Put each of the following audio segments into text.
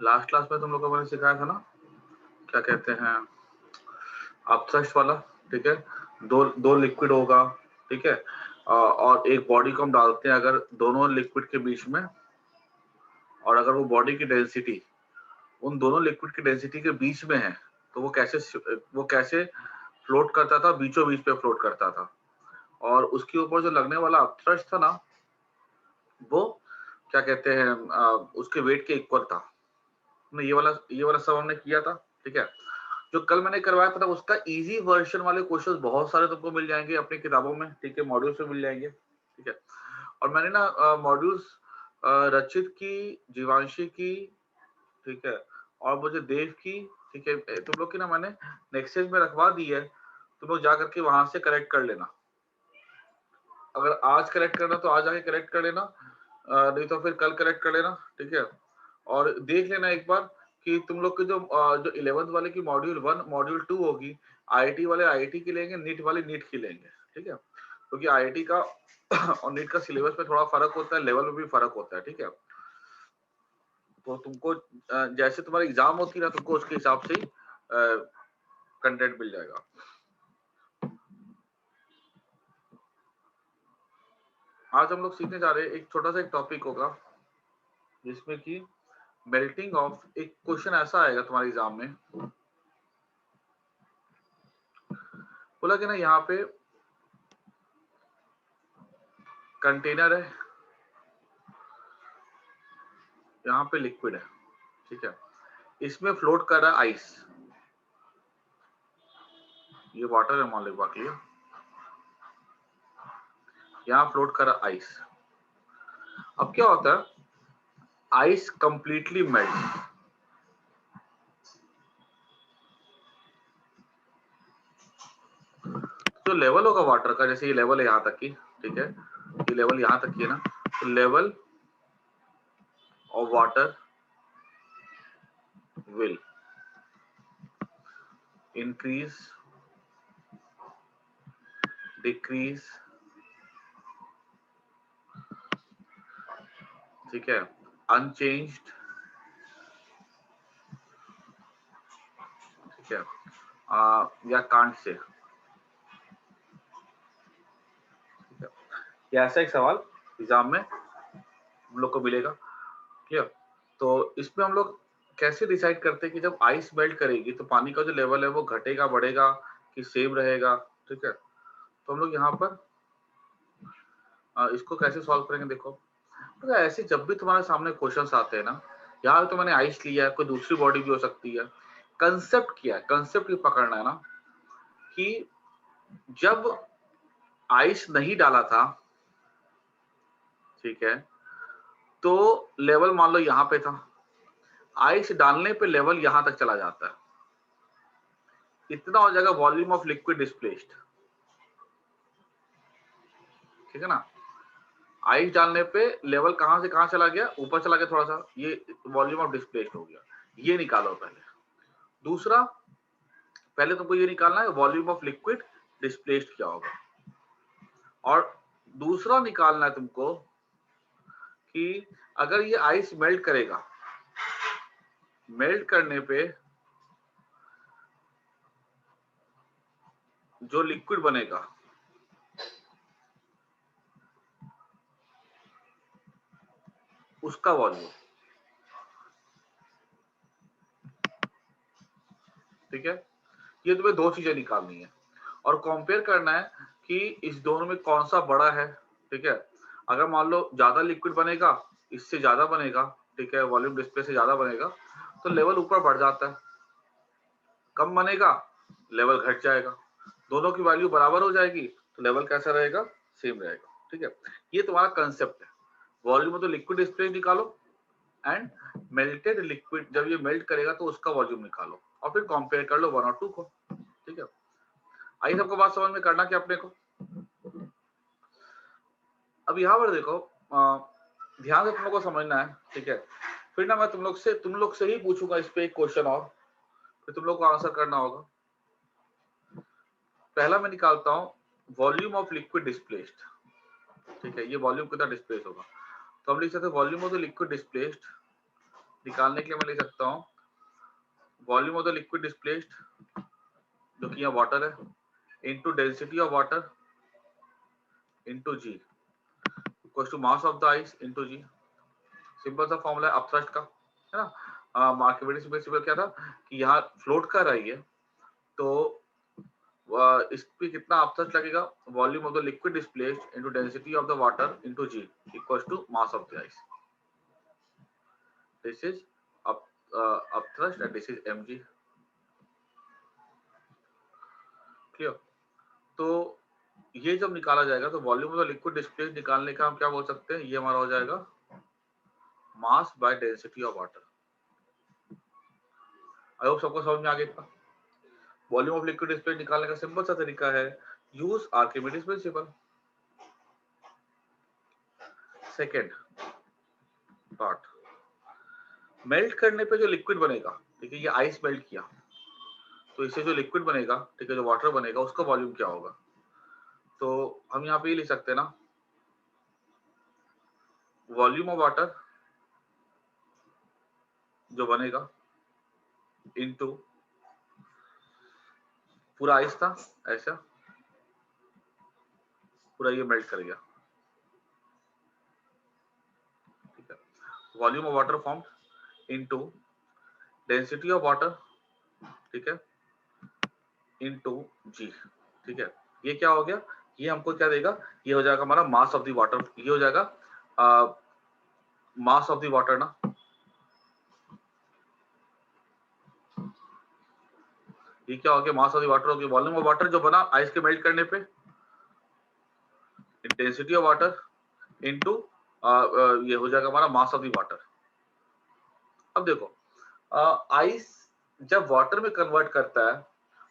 Last class में तुम लोगों को मैंने सिखाया था ना, क्या कहते हैं, अपथ्रस्ट वाला, ठीक है। दो लिक्विड होगा, ठीक है, और एक बॉडी को हम डालते हैं अगर दोनों लिक्विड के बीच में, और अगर वो बॉडी की डेंसिटी उन दोनों लिक्विड की डेंसिटी के बीच में है तो वो कैसे फ्लोट करता था, बीचों बीच पे फ्लोट करता था। और उसके ऊपर जो लगने वाला अपथ्रस्ट था ना, वो क्या कहते हैं, उसके वेट के इक्वल था। हमने ये वाला सब हमने किया था, ठीक है। जो कल मैंने करवाया था उसका इजी वर्जन वाले क्वेश्चंस बहुत सारे तुमको मिल जाएंगे अपनी किताबों में, ठीक है, मॉड्यूल्स में मिल जाएंगे, ठीक है। और मैंने ना मॉड्यूल्स रचित की, जीवांशी की, ठीक है, और मुझे देव की, ठीक है, तुम लोग की ना मैंने नेक्स्ट में रखवा दी है, तुम लोग जा करके वहां से करेक्ट कर लेना। अगर आज करेक्ट करना तो आज आके करेक्ट कर लेना, नहीं तो फिर कल करेक्ट कर लेना, ठीक है। और देख लेना एक बार कि तुम लोग के जो 11th वाले की मॉड्यूल 1 मॉड्यूल 2 होगी, आईआईटी वाले आईआईटी की लेंगे, नीट वाले नीट की लेंगे, ठीक है। क्योंकि आईआईटी का और नीट का सिलेबस में थोड़ा फर्क होता है, लेवल में भी फर्क होता है, ठीक है। तो तुमको जैसे तुम्हारी एग्जाम होती है ना, तुमको उसके हिसाब से कंटेंट मिल जाएगा। आज हम लोग सीखने जा रहे हैं, एक छोटा सा एक टॉपिक होगा जिसमें कि मेल्टिंग ऑफ, एक क्वेश्चन ऐसा आएगा तुम्हारे एग्जाम में, बोला कि ना यहाँ पे कंटेनर है, यहाँ पे लिक्विड है, ठीक है, इसमें फ्लोट कर रहा है आइस, ये वाटर है मान लो बाकी, यहाँ फ्लोट कर रहा है आइस। अब क्या होता है, आइस कंप्लीटली मेल्ट, जो लेवल होगा वाटर का, जैसे ये लेवल है यहाँ तक की, ठीक है, ये लेवल यहाँ तक की है ना, तो level of water will increase, decrease, ठीक है, unchanged, ठीक है, या कांट से, ठीक है। ये ऐसा एक सवाल एग्जाम में हम लोग को मिलेगा, क्लियर। तो इसमें हम लोग कैसे डिसाइड करते हैं कि जब आइस मेल्ट करेगी तो पानी का जो लेवल है वो घटेगा, बढ़ेगा कि सेम रहेगा, ठीक है। तो हम लोग यहाँ पर इसको कैसे सॉल्व करेंगे, देखो। तो ऐसे जब भी तुम्हारे सामने क्वेश्चंस आते हैं ना, यहाँ तो मैंने आइस लिया है, कोई दूसरी बॉडी भी हो सकती है, कंसेप्ट क्या है, कंसेप्ट ये पकड़ना है ना कि जब आइस नहीं डाला था, ठीक है, तो लेवल मान लो यहाँ पे था, आइस डालने पे लेवल यहाँ तक चला जाता है, इतना हो जाएगा वॉल्यूम ऑफ लिक्विड डिस्प्लेस्ड, ठीक है ना। आइस डालने पे लेवल कहां से कहां चला गया, ऊपर चला गया थोड़ा सा, ये वॉल्यूम ऑफ डिस्प्लेस्ड हो गया, ये निकालो पहले। दूसरा, पहले तुमको ये निकालना है वॉल्यूम ऑफ लिक्विड डिस्प्लेस्ड क्या होगा, और दूसरा निकालना है तुमको कि अगर ये आइस मेल्ट करेगा, मेल्ट करने पे जो लिक्विड बनेगा उसका वॉल्यूम, ठीक है। ये तुम्हें दो चीजें निकालनी है और कंपेयर करना है कि इस दोनों में कौन सा बड़ा है, ठीक है। अगर मान लो ज्यादा लिक्विड बनेगा, इससे ज्यादा बनेगा, ठीक है, वॉल्यूम डिस्प्ले से ज्यादा बनेगा तो लेवल ऊपर बढ़ जाता है, कम बनेगा लेवल घट जाएगा, दोनों की वैल्यू बराबर हो जाएगी तो लेवल कैसा रहेगा, सेम रहेगा, ठीक है। ये तुम्हारा कंसेप्ट है। वॉल्यूम तो लिक्विड डिस्प्ले निकालो एंड मेल्टेड लिक्विड जब ये मेल्ट करेगा तो उसका वॉल्यूम निकालो और फिर कंपेयर कर लो 1 और 2 को, ठीक है। आइए सबको बात समझ में करना क्या अपने को। अब यहाँ पर देखो, ध्यान से तुम लोग को समझना है, ठीक है। फिर ना मैं तुम लोग से ही पूछूंगा इस पे एक क्वेश्चन और फिर तुम लोग को आंसर करना होगा। पहला मैं निकालता हूँ वॉल्यूम ऑफ लिक्विड डिस्प्लेस्ड, ठीक है, ये वॉल्यूम कितना डिस्प्लेस होगा, तो हम लिख सकते हैं volume of the liquid displaced निकालने के लिए मैं लिख सकता हूँ volume of the liquid displaced, जो कि यहाँ वाटर है, into density of water into G equal to mass of the ice into G. Simple सा फॉर्मूला है अपथ्रस्ट का, है ना। मार्केट प्रिंसिपल क्या था कि यहाँ फ्लोट कर रही है तो इस पे कितना अपथ्रस्ट लगेगा, volume of the liquid displaced into density of the water into G equal to mass of the ice. This is upthrust and this is mg। Clear. तो ये जब निकाला जाएगा तो volume of the liquid displaced निकालने का हम क्या बोल सकते हैं, ये हमारा हो जाएगा mass by density of water. I hope सबको समझ में आ गया इतना। वॉल्यूम ऑफ लिक्विड डिस्प्लेस्ड निकालने का सिंपल सा तरीका है use Archimedes principal. Second part, melt करने पे जो लिक्विड बनेगा, ठीक है, ये आइस मेल्ट किया तो इससे जो लिक्विड बनेगा, ठीक है, जो वाटर बनेगा उसका वॉल्यूम क्या होगा। तो हम यहाँ पे ये लिख सकते हैं ना, वॉल्यूम ऑफ वाटर जो बनेगा इनटू पूरा आइस था ऐसा, पूरा ये मेल्ट कर गया, ठीक है, volume of water form into density of water, ठीक है, इनटू जी, ठीक है। ये क्या हो गया, ये हमको क्या देगा, ये हो जाएगा हमारा मास ऑफ द वाटर, ये हो जाएगा मास ऑफ द वाटर ना, ये क्या हो गया, मास ऑफ द वाटर हो गया, वॉल्यूम ऑफ वाटर जो बना आइस के मेल्ट करने पे, इंटेंसिटी ऑफ वाटर इनटू ये हो जाएगा हमारा मास ऑफ द वाटर। अब देखो आइस जब वाटर में कन्वर्ट करता है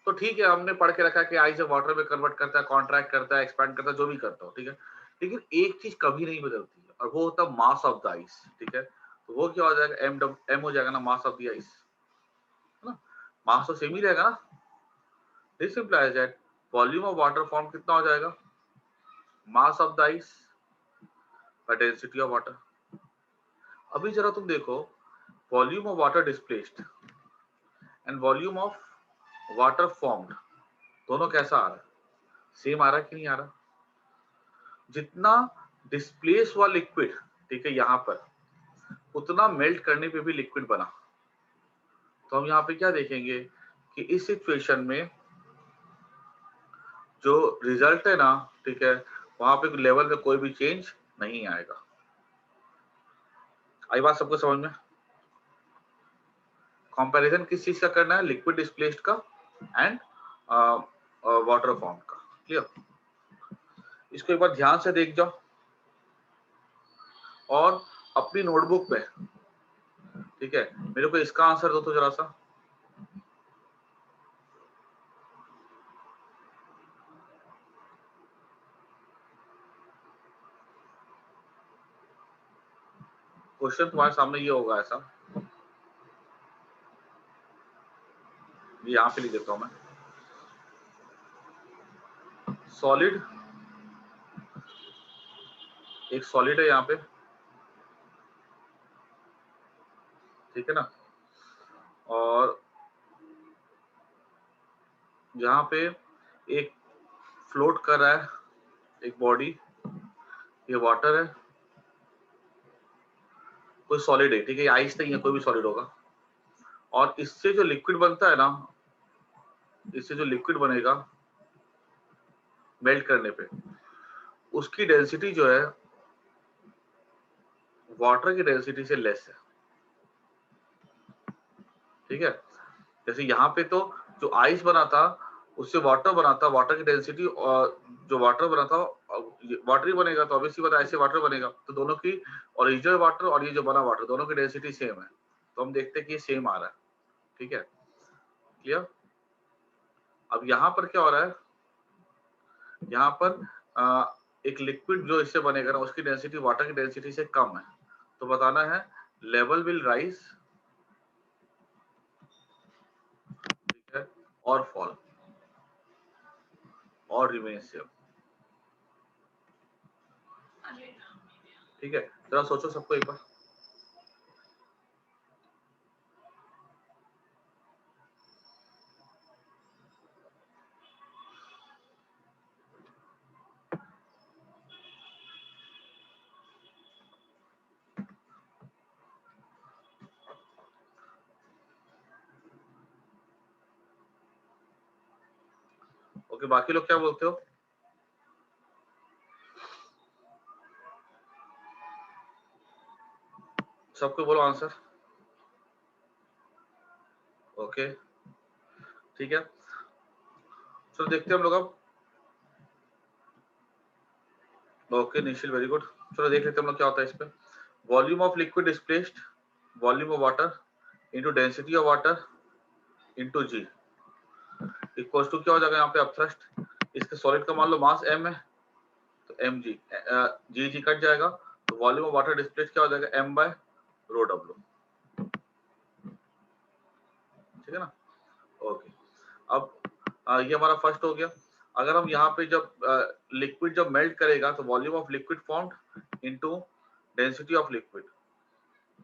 तो ठीक है, हमने पढ़ के रखा है कि आइस जब वाटर में कन्वर्ट करता है, कॉन्ट्रैक्ट करता है, एक्सपैंड करता है, जो भी करता हो, ठीक है, लेकिन एक चीज कभी नहीं बदलती है और वो होता है मास ऑफ द आइस, ठीक है। तो वो क्या हो जाएगा, एम हो जाएगा ना, मास ऑफ द आइस, है ना, मास तो सेम ही रहेगा ना। This implies that volume of water form कितना हो जाएगा, मास of the ice by density of water. अभी जरा तुम देखो, volume of water displaced and volume of water formed, दोनों कैसा आ रहा है, सेम आ रहा है कि नहीं आ रहा। जितना डिस्प्लेस हुआ लिक्विड, ठीक है, यहाँ पर उतना मेल्ट करने पे भी लिक्विड बना। तो हम यहाँ पे क्या देखेंगे कि इस सिचुएशन में जो रिजल्ट है ना, ठीक है, वहां पे लेवल में कोई भी चेंज नहीं आएगा। आई बात सबको समझ में। कंपैरिजन किस चीज का करना है, लिक्विड डिस्प्लेस्ड का एंड वाटर फॉर्म का। क्लियर। इसको एक बार ध्यान से देख जाओ और अपनी नोटबुक में, ठीक है, मेरे को इसका आंसर दो तो जरा सा। क्वेश्चन तुम्हारे सामने ये होगा ऐसा, ये यहाँ पे लिख देता हूं मैं, सॉलिड, एक सॉलिड है यहाँ पे, ठीक है ना, और यहाँ पे एक फ्लोट कर रहा है एक बॉडी, ये वाटर है, कोई सॉलिड है, ठीक है, ये आइस नहीं है, कोई भी सॉलिड होगा, और इससे जो लिक्विड बनता है ना, इससे जो लिक्विड बनेगा मेल्ट करने पे, उसकी डेंसिटी जो है वाटर की डेंसिटी से लेस है, ठीक है। जैसे यहाँ पे तो जो आइस बना था उससे वाटर बना था, वाटर की डेंसिटी, और जो वाटर बना था वाटर ही बनेगा, तो ऑब्वियसली बात ऐसे वाटर बनेगा, तो दोनों की ओरिजिनल वाटर और ये जो बना वाटर दोनों की डेंसिटी सेम है, तो हम देखते हैं कि ये सेम आ रहा है, ठीक है। क्लियर। अब यहाँ पर क्या हो रहा है, यहाँ पर एक लिक्विड जो इससे बनेगा ना, उसकी डेंसिटी वाटर की डेंसिटी से कम है, तो बताना है लेवल विल राइज, ठीक है, और फॉल और रिमेन सेम, ठीक है। जरा सोचो सबको एक बार, ओके, बाकी लोग क्या बोलते हो? सबको बोलो आंसर। ओके ठीक है, चलो देखते हैं हम लोग अब। ओके निशिल वेरी गुड, चलो देख लेते हैं हम लोग क्या होता है इस पे। Volume of liquid displaced, volume of water into density of water into G equals to क्या हो जाएगा यहाँ पे अपथ्रस्ट। इसके सॉलिड का मान लो मास m है तो एम जी, जी जी कट जाएगा तो वॉल्यूम ऑफ वाटर डिस्प्लेस्ड क्या हो जाएगा m बाय रो डब्ल्यू। ठीक है ना। ओके अब ये हमारा फर्स्ट हो गया। अगर हम यहाँ पे जब लिक्विड जब मेल्ट करेगा तो volume of liquid formed into density of liquid,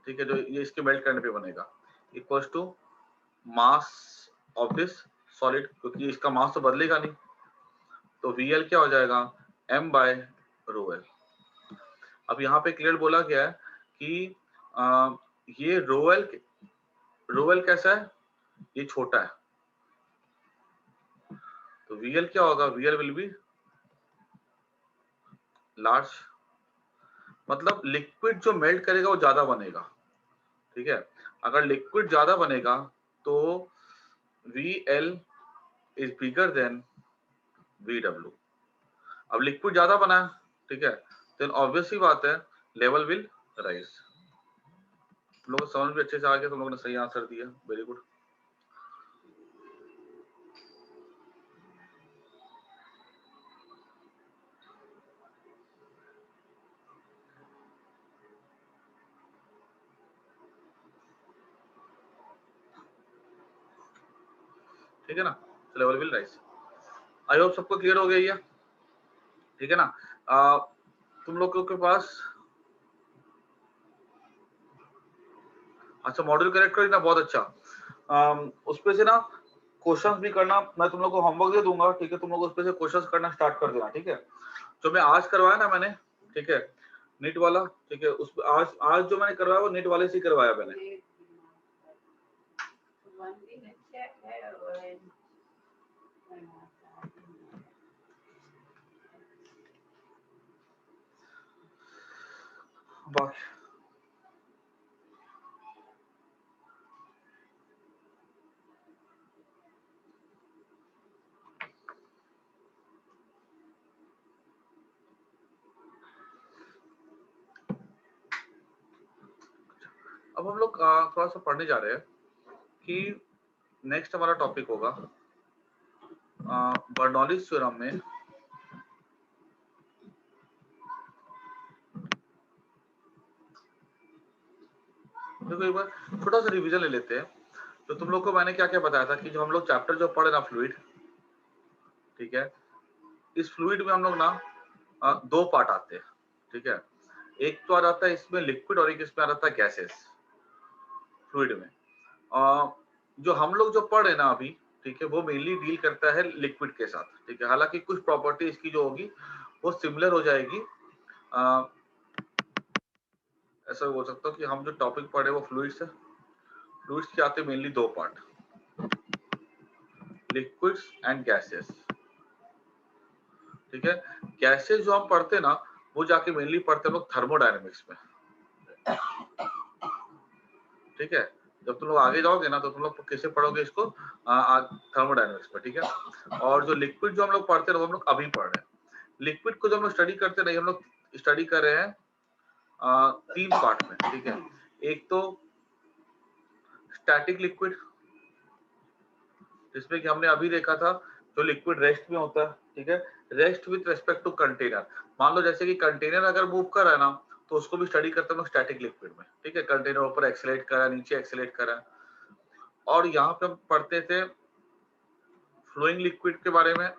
ठीक है, जो ये इसके मेल्ट करने पे बनेगा equals to mass of this solid, क्योंकि इसका मास तो बदलेगा नहीं तो VL क्या हो जाएगा m बाय रो एल। अब यहाँ पे क्लियर बोला गया है कि ये रो एल कैसा है, ये छोटा है तो VL क्या होगा, VL विल बी लार्ज। मतलब लिक्विड जो मेल्ट करेगा वो ज्यादा बनेगा, ठीक है। अगर लिक्विड ज्यादा बनेगा तो VL is bigger than VW। अब लिक्विड ज्यादा बना है, ठीक है, तो ऑब्वियस ही बात है लेवल विल राइज। तुम लोगों को समझ भी अच्छे से आ गया, तुम लोगों ने सही आंसर दिया, वेरी गुड। ठीक है ना, level will rise. I hope सबको क्लियर हो गया ये, ठीक है ना। तुम लोगों के पास अच्छा मॉड्यूल करेक्ट करी ना, बहुत अच्छा। उस पे से ना क्वेश्चंस भी करना, मैं तुम लोग को होमवर्क दे दूंगा, ठीक है, तुम लोग उस पे से क्वेश्चंस करना स्टार्ट कर देना, ठीक है। जो मैं आज करवाया ना मैंने, ठीक है, नीट वाला, ठीक है, उस आज जो मैंने करवाया वो नीट वाले से करवाया मैंने। बाकी अब हम लोग थोड़ा सा पढ़ने जा रहे हैं कि नेक्स्ट हमारा टॉपिक होगा बर्नौलीज थ्योरम में देखो एक बार छोटा सा रिवीजन ले लेते हैं। तो तुम लोग को मैंने क्या क्या बताया था कि जो हम लोग चैप्टर जो पढ़े ना फ्लूइड, ठीक है, इस फ्लूइड में हम लोग ना दो पार्ट आते हैं, ठीक है। एक तो आ जाता है इसमें लिक्विड और एक इसमें आ जाता है गैसेस फ्लूइड में। जो हम लोग जो पढ़ रहे ना अभी, ठीक है, वो मेनली डील करता है लिक्विड के साथ, ठीक है। हालांकि कुछ प्रॉपर्टी इसकी जो होगी वो सिमिलर हो जाएगी। ऐसा बोल सकता हूँ कि हम जो टॉपिक पढ़े वो फ्लूइड्स है। फ्लूइड्स के आते मेनली दो पार्ट, लिक्विड्स एंड गैसेस, ठीक है। गैसेस जो हम पढ़ते ना वो जाके मेनली पढ़ते हैं लोग थर्मोडायनेमिक्स में, ठीक है। जब तुम लोग आगे जाओगे ना तो तुम लोग कैसे पढ़ोगे इसको, थर्मोडायनेमिक्स में, ठीक है। और जो लिक्विड जो हम लोग पढ़ते हैं वो हम लोग अभी पढ़ रहे हैं। लिक्विड को जो हम लोग स्टडी करते नहीं, हम लोग स्टडी कर रहे हैं तीन पार्ट में, ठीक है। एक तो स्टैटिक लिक्विड, जिसमें कि हमने अभी देखा था जो लिक्विड रेस्ट में होता है, ठीक है, rest with respect to container. मान लो जैसे कि कंटेनर अगर मूव कर रहा है ना तो उसको भी स्टडी करते हैं स्टैटिक लिक्विड में, ठीक है। कंटेनर ऊपर एक्सेलरेट कर रहा है, नीचे एक्सेलरेट कर रहा है। और यहाँ पे हम पढ़ते थे फ्लोइंग लिक्विड के बारे में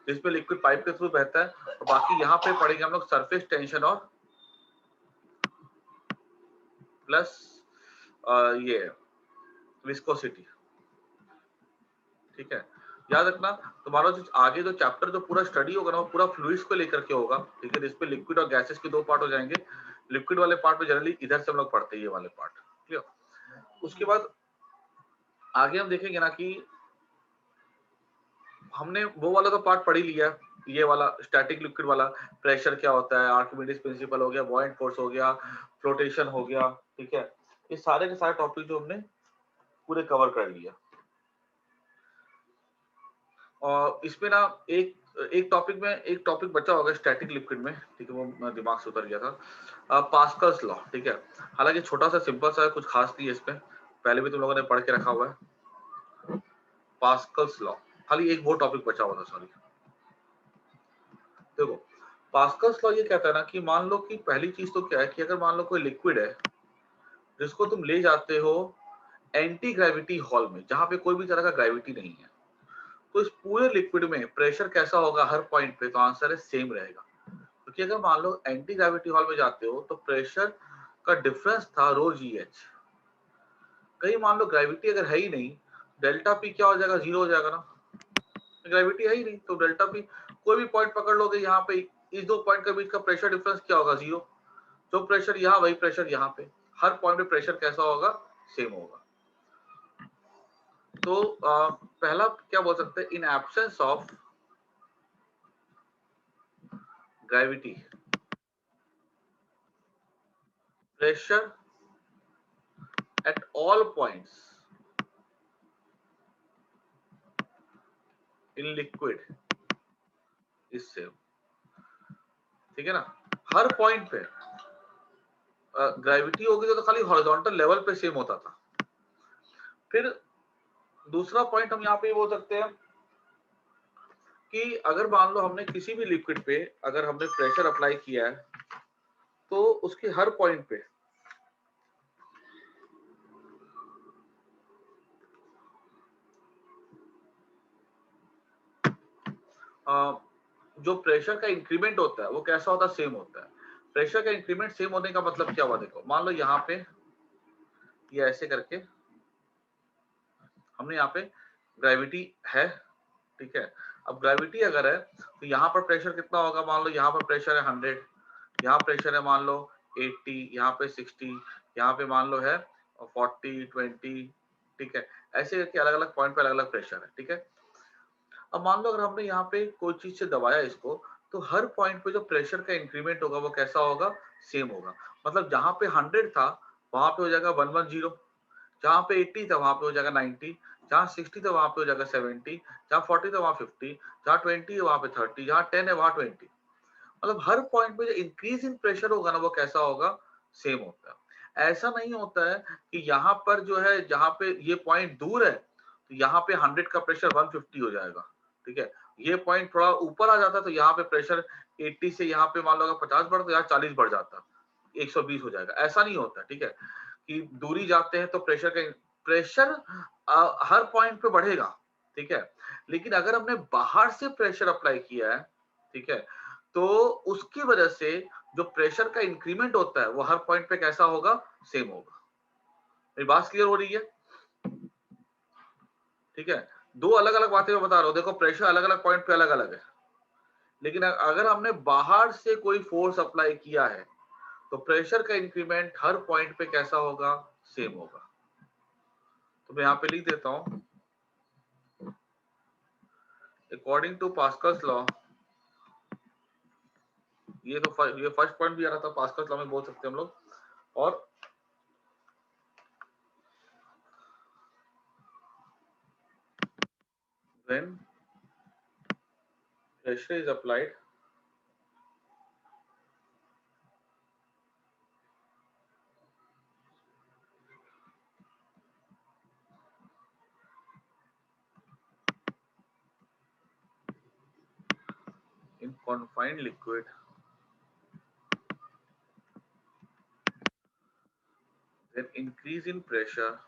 जिसमें लिक्विड पाइप के थ्रू बहता है। और बाकी यहाँ पे पढ़ेंगे हम लोग सरफेस टेंशन और प्लस ये विस्कोसिटी, ठीक है। याद रखना तुम्हारा जो आगे जो चैप्टर जो पूरा स्टडी होगा ना वो पूरा फ्लूइड्स को लेकर के होगा, ठीक है। जिसपे लिक्विड और गैसेस के दो पार्ट हो जाएंगे। लिक्विड वाले पार्ट में जनरली इधर से हम लोग पढ़ते हैं ये वाले पार्ट, ठीक है। उसके बाद आगे हम देखेंगे ना कि हमने वो वाला तो पार्ट पढ़ ही लिया, ये वाला स्टैटिक लिक्विड वाला, प्रेशर क्या होता है, आर्किमिडीज प्रिंसिपल हो गया, बॉयंट फोर्स हो गया, फ्लोटेशन हो गया, ठीक है। ये सारे के सारे टॉपिक जो हमने पूरे कवर कर लिया। और इसमें ना एक एक टॉपिक बचा होगा स्टैटिक लिक्विड में, ठीक है, वो दिमाग से उतर गया था, पास्कल्स लॉ, ठीक है। हालांकि छोटा सा सिंपल सा है, कुछ खास नहीं है इसमें, पहले भी तुम लोगों ने पढ़ के रखा हुआ है पास्कल्स लॉ। खाली एक वो टॉपिक बचा हुआ था, सॉरी। देखो, पास्कल्स लॉ ये कहता है ना कि मान लो कि पहली चीज तो क्या है कि अगर मान लो कोई लिक्विड है जिसको तुम ले जाते हो एंटी ग्रेविटी हॉल में, जहां पे कोई भी तरह का ग्रेविटी नहीं है, तो इस पूरे लिक्विड में प्रेशर कैसा होगा हर पॉइंट पे? तो आंसर है सेम रहेगा। क्योंकि अगर मान लो एंटी ग्रेविटी हॉल में जाते हो तो प्रेशर का डिफरेंस था रो जी एच। कहीं मान लो ग्रेविटी अगर है ही नहीं, डेल्टा पी क्या हो जाएगा? जीरो हो जाएगा ना। ग्रेविटी है ही नहीं तो डेल्टा पी, कोई भी पॉइंट पकड़ लोगे यहाँ पे, इस दो पॉइंट के बीच का प्रेशर डिफरेंस क्या होगा? जीरो। जो प्रेशर यहाँ वही प्रेशर यहाँ पे, हर पॉइंट पे प्रेशर कैसा होगा? सेम होगा। तो पहला क्या बोल सकते हैं, in absence of gravity pressure at all points in liquid is same, ठीक है ना। हर पॉइंट पे ग्रेविटी होगी तो खाली हॉरिजॉन्टल लेवल पे सेम होता था। फिर दूसरा पॉइंट हम यहाँ पे बोल सकते हैं कि अगर मान लो हमने किसी भी लिक्विड पे अगर हमने प्रेशर अप्लाई किया है तो उसके हर पॉइंट पे जो प्रेशर का इंक्रीमेंट होता है वो कैसा होता है? सेम होता है। प्रेशर का इंक्रीमेंट सेम होने का मतलब क्या हुआ? देखो, मान लो यहाँ पे ये ऐसे करके हमने यहाँ पे ग्रेविटी है, ठीक है। अब ग्रेविटी अगर है तो यहाँ पर प्रेशर कितना होगा? मान लो यहाँ पर प्रेशर है 100, यहाँ प्रेशर है मान लो 80, यहाँ पे 60, यहाँ पे मान लो है 40, 20, ठीक है। ऐसे करके अलग अलग पॉइंट पे अलग अलग प्रेशर है, ठीक है। अब मान लो अगर हमने यहाँ पे कोई चीज से दबाया इसको, तो हर पॉइंट पे जो प्रेशर का इंक्रीमेंट होगा वो कैसा होगा? सेम होगा। मतलब जहां पे 100 था वहां पे हो जाएगा 110, जहां पे 80 था वहां पे हो जाएगा 90, जहां 60 था वहां पे हो जाएगा 70, जहां 40 था वहां 50, जहां 20 है वहां पे 30, जहां 10 है वहां 20। मतलब हर पॉइंट पे जो इंक्रीज इन प्रेशर होगा ना वो कैसा होगा? सेम होता है। ऐसा नहीं होता है कि यहाँ पर जो है, जहां पे ये पॉइंट दूर है तो यहाँ पे 100 का प्रेशर 150 हो जाएगा, ठीक है। ये पॉइंट थोड़ा ऊपर आ जाता तो यहाँ पे प्रेशर 80 से यहाँ पे मान लो अगर 50 बढ़ता, यहाँ 40 बढ़ जाता, 120 हो जाएगा। ऐसा नहीं होता, ठीक है, कि दूरी जाते हैं तो प्रेशर हर पॉइंट पे बढ़ेगा, ठीक है। लेकिन अगर हमने बाहर से प्रेशर अप्लाई किया है, ठीक है, तो उसकी वजह से जो प्रेशर का इंक्रीमेंट होता है वो हर पॉइंट पे कैसा होगा? सेम होगा। मेरी बात क्लियर हो रही है? ठीक है। दो अलग अलग बातें मैं बता रहा हूँ। देखो, प्रेशर अलग अलग पॉइंट पे अलग अलग है, लेकिन अगर हमने बाहर से कोई फोर्स अप्लाई किया है तो प्रेशर का इंक्रीमेंट हर पॉइंट पे कैसा होगा? सेम होगा। तो मैं यहाँ पे लिख देता हूँ, अकॉर्डिंग टू पास्कल्स लॉ, ये फर्स्ट पॉइंट भी आ रहा था, पास्कल्स लॉ में बोल सकते हैं हम लोग। और when pressure is applied in confined liquid, then increase in pressure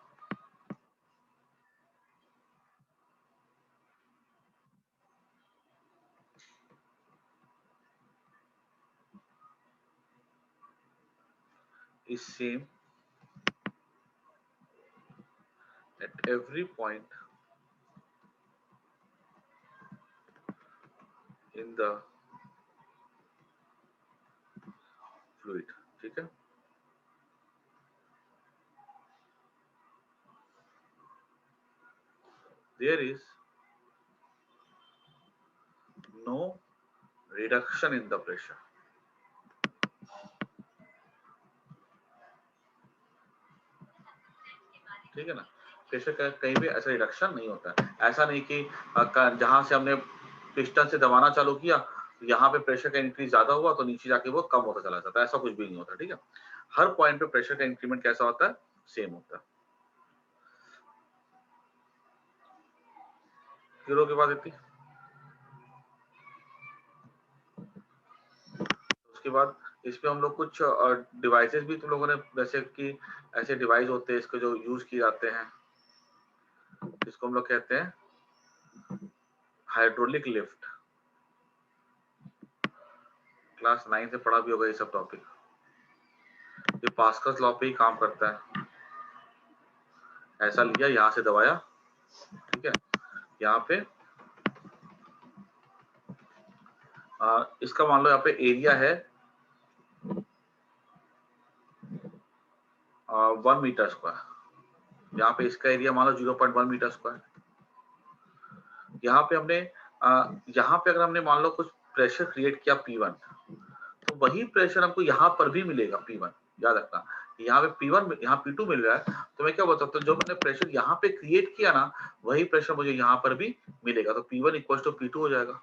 is same at every point in the fluid, ठीक है। There is reduction in the pressure. ठीक है ना, प्रेशर का कहीं भी ऐसा रिडक्शन नहीं होता है। ऐसा नहीं कि जहां से हमने पिस्टन से दबाना चालू किया, यहाँ पे प्रेशर का इंक्रीज ज्यादा हुआ तो नीचे जाके वो कम होता चला जाता है, ऐसा कुछ भी नहीं होता। ठीक है, हर पॉइंट पे प्रेशर का इंक्रीमेंट कैसा होता है, सेम होता है। जीरो के बाद इतनी, उसके बाद इसमें हम लोग कुछ डिवाइसेस भी तुम लोगों ने, जैसे कि ऐसे डिवाइस होते हैं इसको जो यूज किए जाते हैं, जिसको हम लोग कहते हैं हाइड्रोलिक लिफ्ट। क्लास 9 से पढ़ा भी होगा ये सब टॉपिक। ये पास्कल्स लॉ पे ही काम करता है। ऐसा लिया, यहां से दबाया, ठीक है, यहाँ पे इसका मान लो यहाँ पे एरिया है 1 मीटर स्क्वायर। यहाँ पे इसका एरिया मान लो 0.1 मीटर स्क्वायर। यहाँ पे हमने यहाँ पे अगर हमने मान लो कुछ प्रेशर क्रिएट किया P1, तो वही प्रेशर हमको यहाँ पर भी मिलेगा P1। याद रखना, यहाँ पे P1, यहाँ P2 मिल रहा है, तो मैं क्या बता सकता हूँ, जो मैंने प्रेशर यहाँ पे क्रिएट किया ना, वही प्रेशर मुझे यहाँ पर भी मिलेगा। तो P1 इक्वल टू P2 हो जाएगा।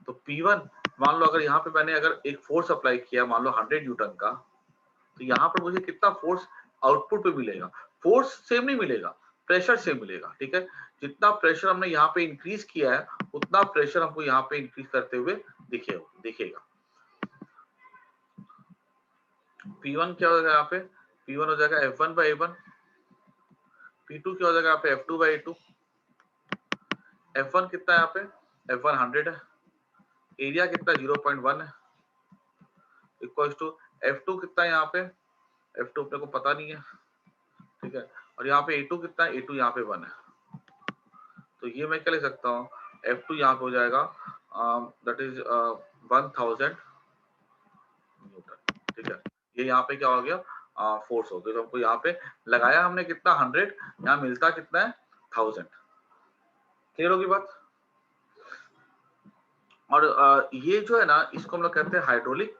तो P1 मान लो अगर यहाँ पे मैंने अगर एक फोर्स अप्लाई किया मान लो 100 न्यूटन का, तो यहाँ पर मुझे कितना फोर्स आउटपुट पे मिलेगा। फोर्स सेम नहीं मिलेगा, प्रेशर सेम मिलेगा। ठीक है, जितना प्रेशर हमने यहाँ पे इंक्रीज किया है, उतना प्रेशर हमको यहाँ पे इंक्रीज करते हुए दिखेगा। P1 क्या हो जाएगा यहाँ पे, P1 हो जाएगा F1 by A1। P2 क्या हो जाएगा यहाँ पे, F2 by A2। F1 कितना है यहाँ पे, F1 100 है, एरिया कितना 0.1 है, इक्वल टू F2 कितना है यहाँ पे, F2 अपने को पता नहीं है। ठीक है, और यहाँ पे A2 कितना है, A2 यहाँ पे 1 है। तो ये मैं क्या लिख सकता हूँ, F2 यहाँ पे हो जाएगा दैट इज 1000 न्यूटन। ठीक है, ये यहाँ पे क्या हो गया, फोर्स हो गया। तो हमको यहाँ पे लगाया हमने कितना 100, यहाँ मिलता कितना है 1000। क्लियर होगी बात। और ये जो है ना, इसको हम लोग कहते हैं हाइड्रोलिक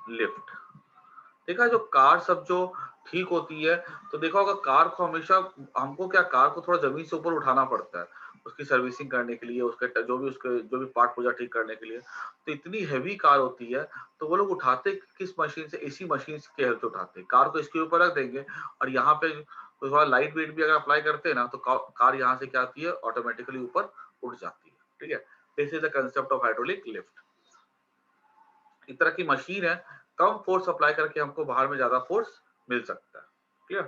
लिफ्ट। देखा, जो कार सब जो ठीक होती है, तो देखा होगा कार को हमेशा हमको क्या, कार को थोड़ा जमीन से ऊपर उठाना पड़ता है उसकी सर्विसिंग करने के लिए, उसके जो भी पार्ट पूजा ठीक करने के लिए। तो इतनी हैवी कार होती है, तो वो लोग उठाते किस मशीन से, इसी मशीन के हेल्प से उठाते हैं। कार को इसके ऊपर रख देंगे और यहाँ पे थोड़ा लाइट वेट भी अगर अप्लाई करते हैं ना, तो कार यहाँ से क्या आती है, ऑटोमेटिकली ऊपर उठ जाती है। ठीक है, this is the concept of hydraulic lift. इस तरह की मशीन है, कम फोर्स अप्लाई करके हमको बाहर में ज्यादा फोर्स मिल सकता है। क्लियर,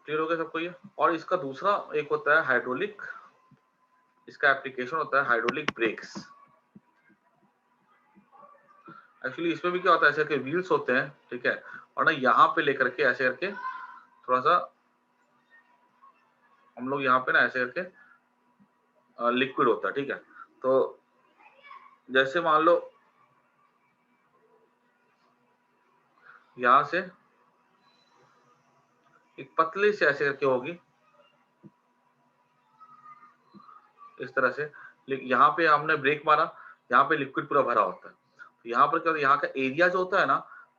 क्लियर हो गया सबको ये। और इसका दूसरा एक होता है हाइड्रोलिक, इसका एप्लीकेशन होता है हाइड्रोलिक ब्रेक्स। एक्चुअली इसमें भी क्या होता है, ऐसे करके व्हील्स होते हैं, ठीक है, और ना यहाँ पे लेकर के ऐसे करके थोड़ा सा हम लोग यहाँ पे ना ऐसे करके लिक्विड होता है। ठीक है, तो जैसे मान लो यहाँ से एक पतली से ऐसे करके होगी इस तरह से, यहाँ पे हमने ब्रेक मारा, यहाँ पे लिक्विड पूरा भरा होता है। तो यहाँ पर क्या होता है, यहाँ का एरिया जो होता है ना,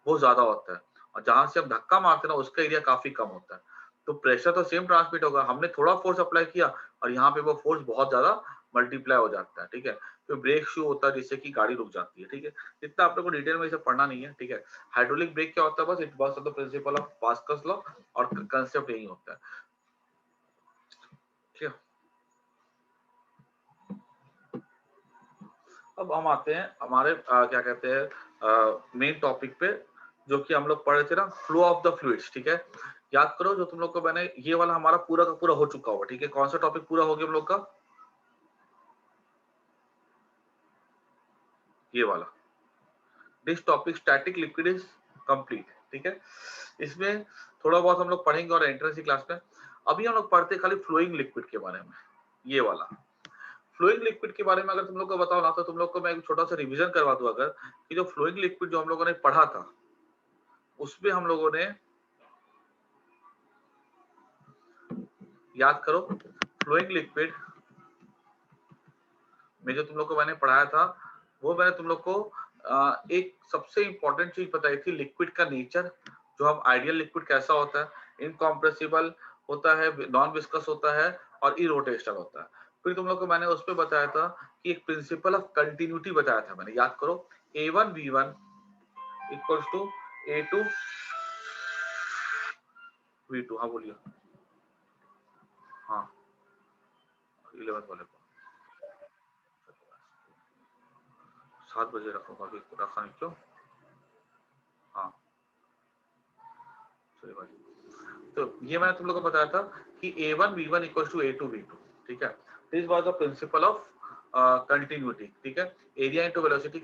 वो ज्यादा होता है, और जहां से हम धक्का मारते हैं ना, उसका एरिया काफी कम होता है। तो प्रेशर तो सेम ट्रांसमिट होगा, हमने थोड़ा फोर्स अप्लाई किया और यहाँ पे वो फोर्स बहुत ज्यादा मल्टीप्लाई हो जाता है। ठीक है, तो ब्रेक शू होता है जिससे कि गाड़ी रुक जाती है। ठीक है, इतना आप लोग को डिटेल में इसे पढ़ना नहीं है। ठीक है, हाइड्रोलिक ब्रेक क्या होता है, बस it was the principle of Pascal's law, और कंसेप्ट यही होता है। ठीक है, अब हम आते हैं हमारे क्या कहते हैं मेन टॉपिक पे, जो कि हम लोग पढ़े थे ना, फ्लो ऑफ द फ्लूइड्स। ठीक है, याद करो जो तुम लोग को मैंने, ये वाला हमारा पूरा का पूरा हो चुका होगा। ठीक है, कौन सा टॉपिक पूरा हो गया हम लोग का, ये वाला, this topic static liquid is complete. ठीक है, इसमें थोड़ा बहुत हम लोग पढ़ेंगे और एंट्रेंस की क्लास में। अभी हम लोग पढ़ते खाली फ्लोइंग लिक्विड के बारे में। ये वाला फ्लोइंग लिक्विड के बारे में अगर तुम लोग को बताओ ना, तो तुम लोग को मैं एक छोटा सा रिवीजन करवा दूं अगर, कि जो फ्लोइंग लिक्विड जो हम लोगों ने पढ़ा था, उसमें हम लोगों ने याद करो फ्लोइंग लिक्विड में जो तुम लोग को मैंने पढ़ाया था वो मैंने तुम लोग को एक सबसे इंपॉर्टेंट चीज बताई थी, लिक्विड का नेचर। जो हम आइडियल लिक्विड कैसा होता है, इनकॉम्प्रेसिबल होता है, नॉन विस्कस होता है और इरोटेशनल होता है। फिर तुम लोग को मैंने उस पर बताया था कि एक प्रिंसिपल ऑफ कंटिन्यूटी बताया था मैंने, याद करो A1V1 इक्वल्स टू A2V2। हाँ बोलिए। हाँ 11 वाले को 7 बजे रखूंगा, अभी रखा नहीं क्यों? हाँ सही बात। तो ये मैंने तुम लोग को बताया था कि A1V1 इक्वल्स टू A2V2, ठीक है। This was the principle of continuity, ठीक है। Area into velocity